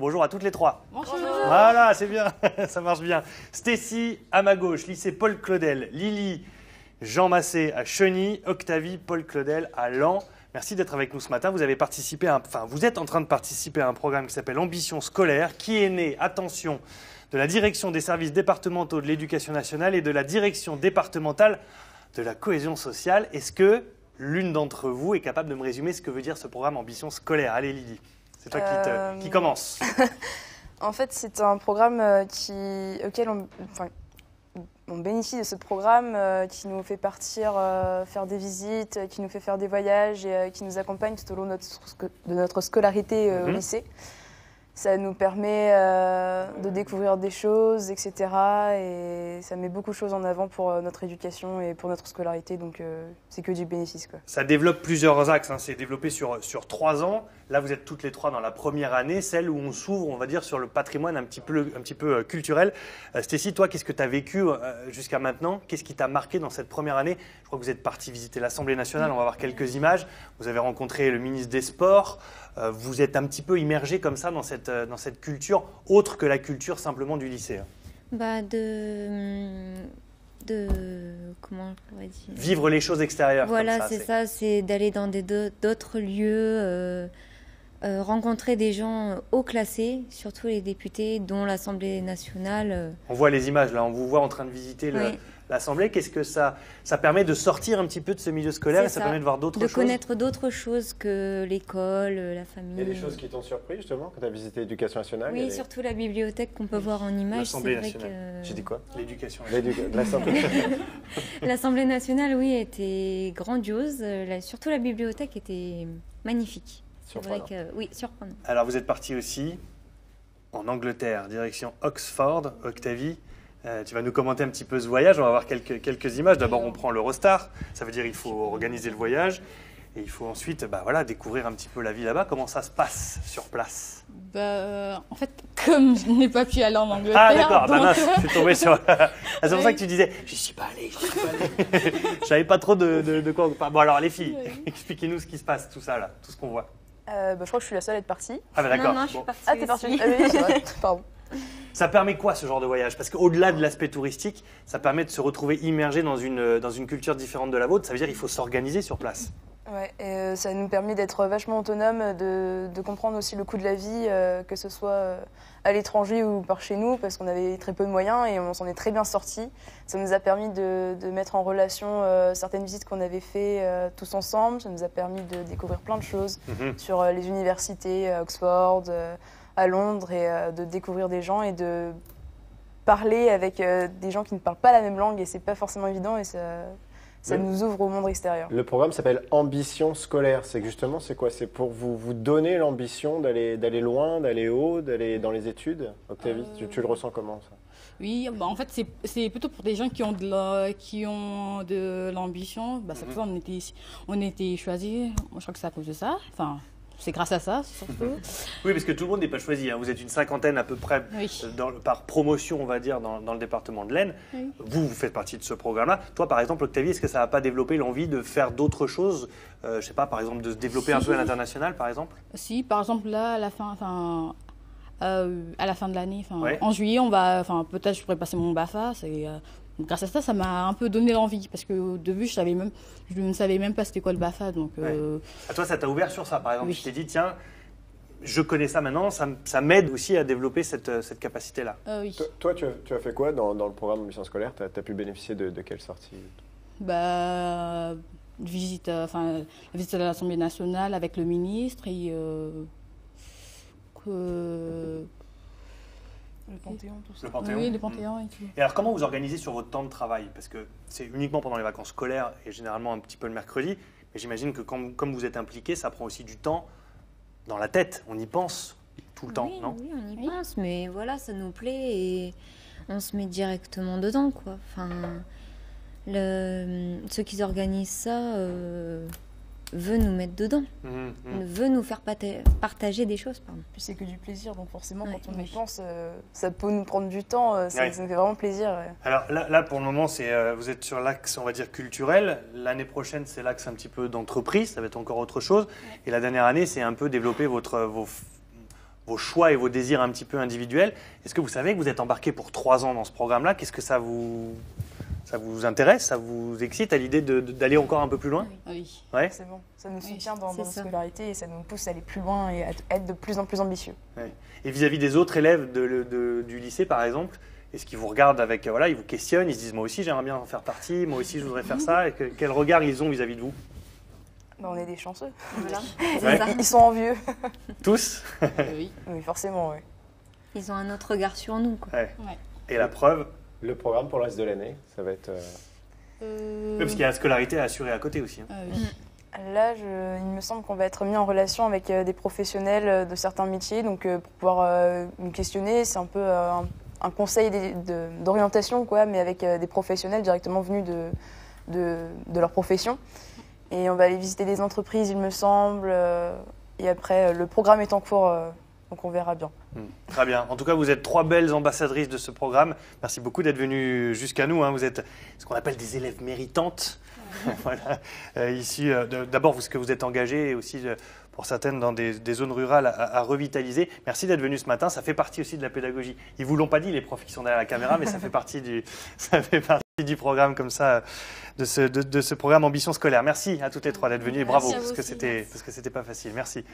Bonjour à toutes les trois. Bonjour. Voilà, c'est bien, ça marche bien. Stécie à ma gauche, lycée Paul Claudel, Lily, Jean Massé à Cheny, Octavie, Paul Claudel à Laon. Merci d'être avec nous ce matin. Vous êtes en train de participer à un programme qui s'appelle Ambition scolaire, qui est né, attention, de la direction des services départementaux de l'éducation nationale et de la direction départementale de la cohésion sociale. Est-ce que l'une d'entre vous est capable de me résumer ce que veut dire ce programme Ambition scolaire? Allez Lily. C'est toi qui commence. En fait, c'est un programme auquel on bénéficie de ce programme qui nous fait partir faire des visites, qui nous fait faire des voyages et qui nous accompagne tout au long de notre scolarité au lycée. Ça nous permet de découvrir des choses, etc. Et ça met beaucoup de choses en avant pour notre éducation et pour notre scolarité. Donc, c'est que du bénéfice, quoi. Ça développe plusieurs axes. C'est développé sur 3 ans. Là, vous êtes toutes les trois dans la première année, celle où on s'ouvre, on va dire, sur le patrimoine un petit peu culturel. Stécie, toi, qu'est-ce que tu as vécu jusqu'à maintenant? Qu'est-ce qui t'a marqué dans cette première année? Je crois que vous êtes parti visiter l'Assemblée nationale. On va voir quelques images. Vous avez rencontré le ministre des Sports. Vous êtes un petit peu immergé comme ça dans cette culture, autre que la culture simplement du lycée. Comment on pourrait dire, vivre les choses extérieures. Voilà, comme ça, c'est ça, c'est d'aller dans d'autres lieux, rencontrer des gens haut classés, surtout les députés, dont l'Assemblée nationale. On voit les images là, on vous voit en train de visiter l'Assemblée. Qu'est-ce que ça permet de sortir un petit peu de ce milieu scolaire et ça permet de voir d'autres choses? De connaître d'autres choses que l'école, la famille. Il y a des choses qui t'ont surpris justement quand tu as visité l'Éducation nationale? Oui, surtout la bibliothèque qu'on peut voir en images. L'Assemblée nationale. J'ai dit quoi? L'éducation. L'Assemblée. L'Assemblée nationale, oui, était grandiose. Surtout la bibliothèque était magnifique. Surprenant. Oui, surprenant. Alors vous êtes parti aussi en Angleterre, direction Oxford. Octavie, tu vas nous commenter un petit peu ce voyage. On va voir quelques images. D'abord, on prend l'Eurostar. Ça veut dire qu'il faut organiser le voyage. Et il faut ensuite découvrir un petit peu la vie là-bas. Comment ça se passe sur place? En fait, comme je n'ai pas pu aller en Angleterre... Ah d'accord, donc... mince, je suis tombé sur... C'est pour ça que tu disais, je suis pas allé. Je savais pas trop de quoi on parle. Bon alors les filles, expliquez-nous ce qui se passe, tout ça là, tout ce qu'on voit. Je crois que je suis la seule à être partie. Ah bah d'accord. Non, je suis partie. Ah, t'es partie. aussi. Oui, c'est vrai. Pardon. Ça permet quoi ce genre de voyage? Parce qu'au-delà de l'aspect touristique, ça permet de se retrouver immergé dans une culture différente de la vôtre. Ça veut dire qu'il faut s'organiser sur place. Ouais, et ça nous permet d'être vachement autonome, de comprendre aussi le coût de la vie, que ce soit à l'étranger ou par chez nous, parce qu'on avait très peu de moyens et on s'en est très bien sortis. Ça nous a permis de mettre en relation certaines visites qu'on avait fait tous ensemble. Ça nous a permis de découvrir plein de choses sur les universités à Oxford, à Londres, et de découvrir des gens et de parler avec des gens qui ne parlent pas la même langue, et c'est pas forcément évident, et ça nous ouvre au monde extérieur. Le programme s'appelle Ambition scolaire. C'est justement, c'est quoi? C'est pour vous donner l'ambition d'aller loin, d'aller haut, d'aller dans les études? Octavie, tu le ressens comment ça? Oui, en fait, c'est plutôt pour des gens qui ont de l'ambition. C'est pour ça qu'on était choisis. Je crois que c'est à cause de ça. Enfin, c'est grâce à ça, surtout. Oui, parce que tout le monde n'est pas choisi. Vous êtes une cinquantaine à peu près par promotion, on va dire, dans le département de l'Aisne. Oui. Vous faites partie de ce programme-là. Toi, par exemple, Octavie, est-ce que ça n'a pas développé l'envie de faire d'autres choses? Je sais pas, par exemple, de se développer un peu à l'international, par exemple? Si, par exemple, là, à la fin de l'année, Ouais. en juillet, peut-être je pourrais passer mon BAFA. Grâce à ça, ça m'a un peu donné l'envie, parce qu'au début, je ne savais même pas c'était quoi le BAFA. Donc, À toi, ça t'a ouvert sur ça, par exemple? Oui. Tu t'es dit, tiens, je connais ça maintenant, ça m'aide aussi à développer cette capacité-là. oui. Toi, tu as fait quoi dans le programme Ambition scolaire? Tu as pu bénéficier de quelle sortie? Visite à l'Assemblée nationale avec le ministre et Le Panthéon, tout ça. Le Panthéon. oui, le Panthéon et tout. Et alors, comment vous organisez sur votre temps de travail? Parce que c'est uniquement pendant les vacances scolaires et généralement un petit peu le mercredi. Mais j'imagine que comme vous êtes impliqué, ça prend aussi du temps dans la tête. On y pense tout le temps, non? Oui, on y pense, mais voilà, ça nous plaît et on se met directement dedans, quoi. Enfin, ceux qui organisent ça veut nous mettre dedans, veut nous faire partager des choses, pardon. Puis c'est que du plaisir, donc forcément, Ouais. quand on y pense, ça peut nous prendre du temps, ça nous fait vraiment plaisir. Alors là, pour le moment, vous êtes sur l'axe, on va dire, culturel. L'année prochaine, c'est l'axe un petit peu d'entreprise, ça va être encore autre chose. Et la dernière année, c'est un peu développer vos choix et vos désirs un petit peu individuels. Est-ce que vous savez que vous êtes embarqué pour 3 ans dans ce programme-là? Qu'est-ce que ça vous intéresse? Ça vous excite à l'idée d'aller encore un peu plus loin? Oui. Ouais. C'est bon, ça nous soutient c'est dans notre ça. scolarité et ça nous pousse à aller plus loin et à être de plus en plus ambitieux. Ouais. Et vis-à-vis des autres élèves du lycée, par exemple, est-ce qu'ils vous regardent avec, voilà, ils vous questionnent, ils se disent moi aussi j'aimerais bien en faire partie, moi aussi je voudrais faire ça, et quel regard ils ont vis-à-vis de vous? Ben, on est des chanceux. Voilà. Ouais. C'est ça. Ils sont envieux. Tous? Oui. Oui, forcément, oui. Ils ont un autre regard sur nous, quoi. Ouais. Ouais. Et la preuve, Le programme pour le reste de l'année, ça va être... oui, parce qu'il y a la scolarité à assurer à côté aussi. Hein. Oui. Là, il me semble qu'on va être mis en relation avec des professionnels de certains métiers. Donc, pour pouvoir nous questionner, c'est un peu un conseil d'orientation, quoi, mais avec des professionnels directement venus de leur profession. Et on va aller visiter des entreprises, il me semble. Et après, le programme est en cours, donc on verra bien. Très bien. En tout cas, vous êtes 3 belles ambassadrices de ce programme. Merci beaucoup d'être venues jusqu'à nous. Hein. Vous êtes ce qu'on appelle des élèves méritantes. Voilà. Ici, d'abord, ce que vous êtes engagés et aussi pour certaines dans des zones rurales à revitaliser. Merci d'être venus ce matin. Ça fait partie aussi de la pédagogie. Ils ne vous l'ont pas dit, les profs qui sont derrière la caméra, mais ça fait partie du programme comme ça, de ce programme Ambition scolaire. Merci à toutes les 3 d'être venues et bravo, Merci à parce vous que aussi, c'était pas facile. Merci.